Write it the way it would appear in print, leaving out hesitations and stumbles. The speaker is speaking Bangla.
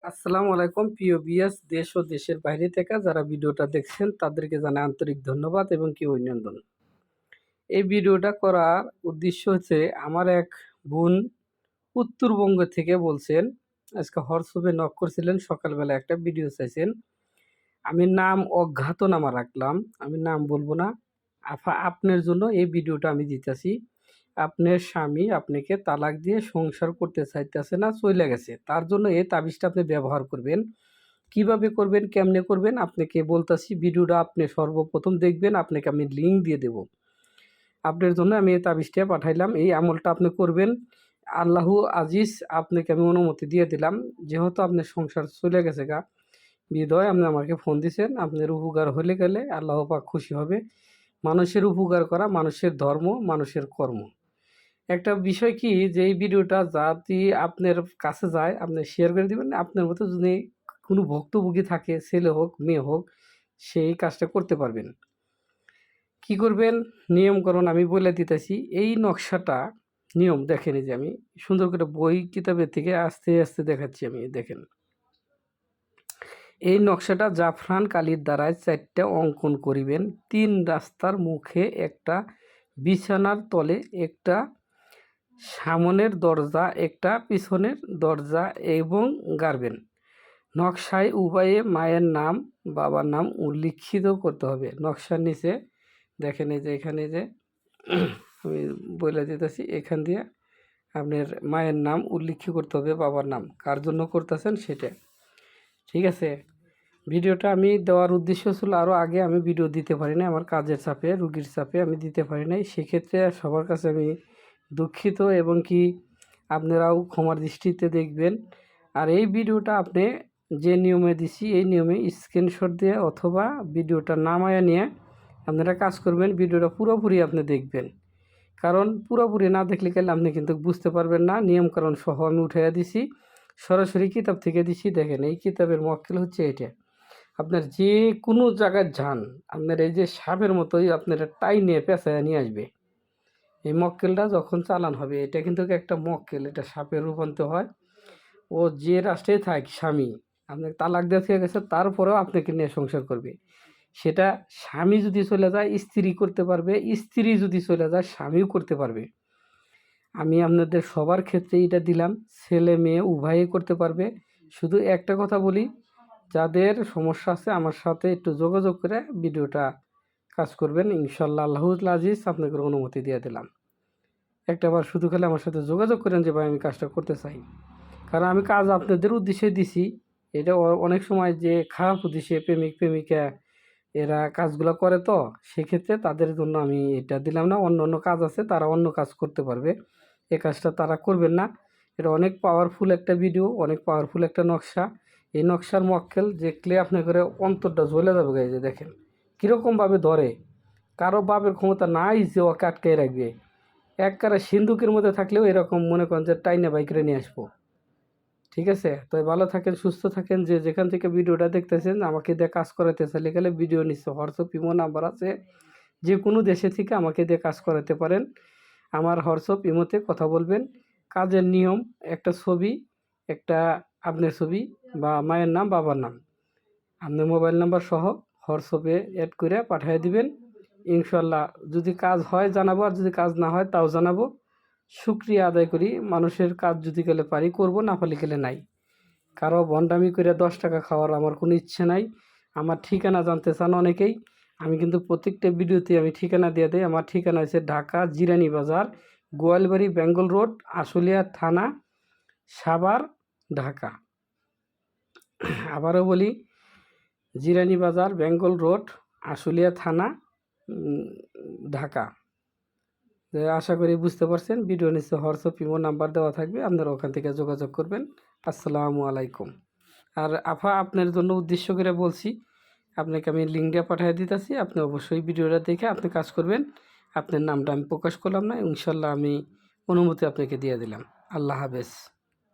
আসসালামু আলাইকুম প্রিয় বিএস দেশ ও দেশের বাইরে থেকে যারা ভিডিওটা দেখছেন তাদেরকে জানাই আন্তরিক ধন্যবাদ এবং কি অভিনন্দন। এই ভিডিওটা করার উদ্দেশ্য হচ্ছে আমার এক বোন উত্তরবঙ্গ থেকে বলছেন, আজকে হোয়াটসঅ্যাপে নক করছিলেন, সকালবেলা একটা ভিডিও চাইছেন। আমি নাম অজ্ঞাতনামা রাখলাম, আমি নাম বলবো না। আপনার জন্য এই ভিডিওটা আমি দিতেছি। আপনার স্বামী আপনাকে তালাক দিয়ে সংসার করতে চাইতেছে না, চলে গেছে, তার জন্য এই তাবিজটা আপনি ব্যবহার করবেন। কিভাবে করবেন, কেমনে করবেন আপনাকে বলতেছি। ভিডিওটা আপনি সর্বপ্রথম দেখবেন, আপনাকে আমি লিঙ্ক দিয়ে দেব। আপনার জন্য আমি এই তাবিজটা পাঠাইলাম, এই আমলটা আপনি করবেন। আল্লাহু আজিজ, আপনাকে আমি অনুমতি দিয়ে দিলাম। যেহেতু আপনার সংসার চলে গেছে গা বিধয়, আপনি আমাকে ফোন দিয়েছেন, আপনার উপকার হলে গেলে আল্লাহ পাক খুশি হবে। মানুষের উপকার করা মানুষের ধর্ম, মানুষের কর্ম। একটা বিষয় কি, যে এই ভিডিওটা যদি আপনার কাছে যায় আপনি শেয়ার করে দিবেন। আপনার মতো যদি কোনো ভুক্তভোগী থাকে, ছেলে হোক মেয়ে হোক, সেই কাজটা করতে পারবেন। কি করবেন, নিয়মকরণ আমি বলে দিতেছি। এই নকশাটা নিয়ম দেখেন, যে আমি সুন্দর করে বই কিতাবের থেকে আস্তে আস্তে দেখাচ্ছি। আমি দেখেন, এই নকশাটা জাফরান কালির দ্বারায় 4টা অঙ্কন করিবেন। 3 রাস্তার মুখে একটা, বিছানার তলে একটা, সামনের দরজা একটা, পিছনের দরজা এবং গাড়বেন। নকশায় উভয়ে মায়ের নাম বাবার নাম উল্লিখিত করতে হবে। নকশার নিচে দেখেন, এই যে এখানে যে আমি বলে দিতেছি, এখান দিয়ে আপনার মায়ের নাম উল্লেখ করতে হবে, বাবার নাম, কার জন্য করতেছেন সেটা। ঠিক আছে, ভিডিওটা আমি দেওয়ার উদ্দেশ্য ছিল আরও আগে, আমি ভিডিও দিতে পারি না, আমার কাজের চাপে, রুগীর চাপে আমি দিতে পারি নাই। সেক্ষেত্রে সবার কাছে আমি দুঃখিত, এবং কি আপনারাও ক্ষমার দৃষ্টিতে দেখবেন। আর এই ভিডিওটা আপনি যে নিয়মে দিছি এই নিয়মে স্ক্রিনশট দিয়ে অথবা ভিডিওটা নামায়া নিয়ে আপনারা কাজ করবেন। ভিডিওটা পুরোপুরি আপনি দেখবেন, কারণ পুরোপুরি না দেখলে গেলে আপনি কিন্তু বুঝতে পারবেন না। নিয়মকানুন সহ আমি উঠাইয়া দিছি, সরাসরি কিতাব থেকে দিছি। দেখেন, এই কিতাবের মক্কেল হচ্ছে এটা। আপনার যে কোনো জায়গায় যান, আপনার এই যে সাপের মতোই আপনার টাইনে পেঁচায় নিয়ে আসবে। এই মক্কেলটা যখন চালান হবে, এটা কিন্তু একটা মক্কেল, এটা সাপে রূপান্তর হয়। ও যে রাষ্ট্রে থাক, স্বামী আপনাকে তালাক দিয়ে থেকে গেছে, তারপরেও আপনাকে নিয়ে সংসার করবে। সেটা স্বামী যদি চলে যায় স্ত্রী করতে পারবে, স্ত্রী যদি চলে যায় স্বামীও করতে পারবে। আমি আপনাদের সবার ক্ষেত্রে এটা দিলাম, ছেলে মেয়ে উভয়ই করতে পারবে। শুধু একটা কথা বলি, যাদের সমস্যা আছে আমার সাথে একটু যোগাযোগ করে ভিডিওটা কাজ করবেন, ইনশাল্লাহ আল্লাহুল আজিজ আপনাকে অনুমতি দিয়ে দিলাম। একটাবার শুধু খালি আমার সাথে যোগাযোগ করেন যে ভাই আমি কাজটা করতে চাই, কারণ আমি কাজ আপনাদের উদ্দেশ্যে দিছি। এটা অনেক সময় যে খারাপ উদ্দেশ্যে প্রেমিক প্রেমিকা এরা কাজগুলো করে, তো সেক্ষেত্রে তাদের জন্য আমি এটা দিলাম না। অন্য অন্য কাজ আছে, তারা অন্য কাজ করতে পারবে, এই কাজটা তারা করবেন না। এটা অনেক পাওয়ারফুল একটা ভিডিও, অনেক পাওয়ারফুল একটা নকশা। এই নকশার মক্কেল দেখলে আপনার করে অন্তরটা জ্বলে যাবে গায়ে। যে দেখেন কীরকমভাবে ধরে, কারো বাপের ক্ষমতা নাই যে ওকে আটকে রাখবে। একবারে সিন্ধুকের মধ্যে থাকলেও এরকম মনে করেন যে টাইনে বাইকরে নিয়ে আসবো। ঠিক আছে, তো ভালো থাকেন, সুস্থ থাকেন। যে যেখান থেকে ভিডিওটা দেখতেছেন, আমাকে দিয়ে কাজ করাতে চাইলে গেলে ভিডিও নিচ্ছে হোয়াটসঅ্যাপ ইমো নাম্বার আছে, যে কোনো দেশে থেকে আমাকে দিয়ে কাজ করাতে পারেন। আমার হোয়াটসঅ্যাপ ইমোতে কথা বলবেন। কাজের নিয়ম, একটা ছবি, একটা আপনার ছবি বা মায়ের নাম বাবার নাম, আপনার মোবাইল নাম্বার সহ হোয়াটসঅ্যাপে অ্যাড করে পাঠিয়ে দিবেন। ইনশাল্লাহ যদি কাজ হয় জানাবো, আর যদি কাজ না হয় তাও জানাবো। শুকরিয়া আদায় করি, মানুষের কাজ যদি গেলে পারি করব, না পারি গেলে নাই। কারো ভণ্ডামি করে 10 টাকা খাওয়ার আমার কোনো ইচ্ছে নাই। আমার ঠিকানা জানতে চান অনেকেই, আমি কিন্তু প্রত্যেকটা ভিডিওতে আমি ঠিকানা দিয়ে দিই। আমার ঠিকানা হচ্ছে ঢাকা জিরানি বাজার, গোয়ালবাড়ি বেঙ্গল রোড, আশুলিয়া থানা, সাভার, ঢাকা। আবারও বলি, জিরানি বাজার, বেঙ্গল রোড, আশুলিয়া থানা, ঢাকা। আশা করি বুঝতে পারছেন। ভিডিও নিচে হোয়াটসঅ্যাপ ইমো নাম্বার দেওয়া থাকবে, আপনারা ওখান থেকে যোগাযোগ করবেন। আসসালামু আলাইকুম। আর আপনার জন্য উদ্দেশ্য করে বলছি, আপনাকে আমি লিঙ্কটা পাঠিয়ে দিতেছি, আপনি অবশ্যই ভিডিওটা দেখে আপনি কাজ করবেন। আপনার নামটা আমি প্রকাশ করলাম না, ইনশাল্লাহ আমি অনুমতি আপনাকে দিয়ে দিলাম। আল্লাহ হাফেজ।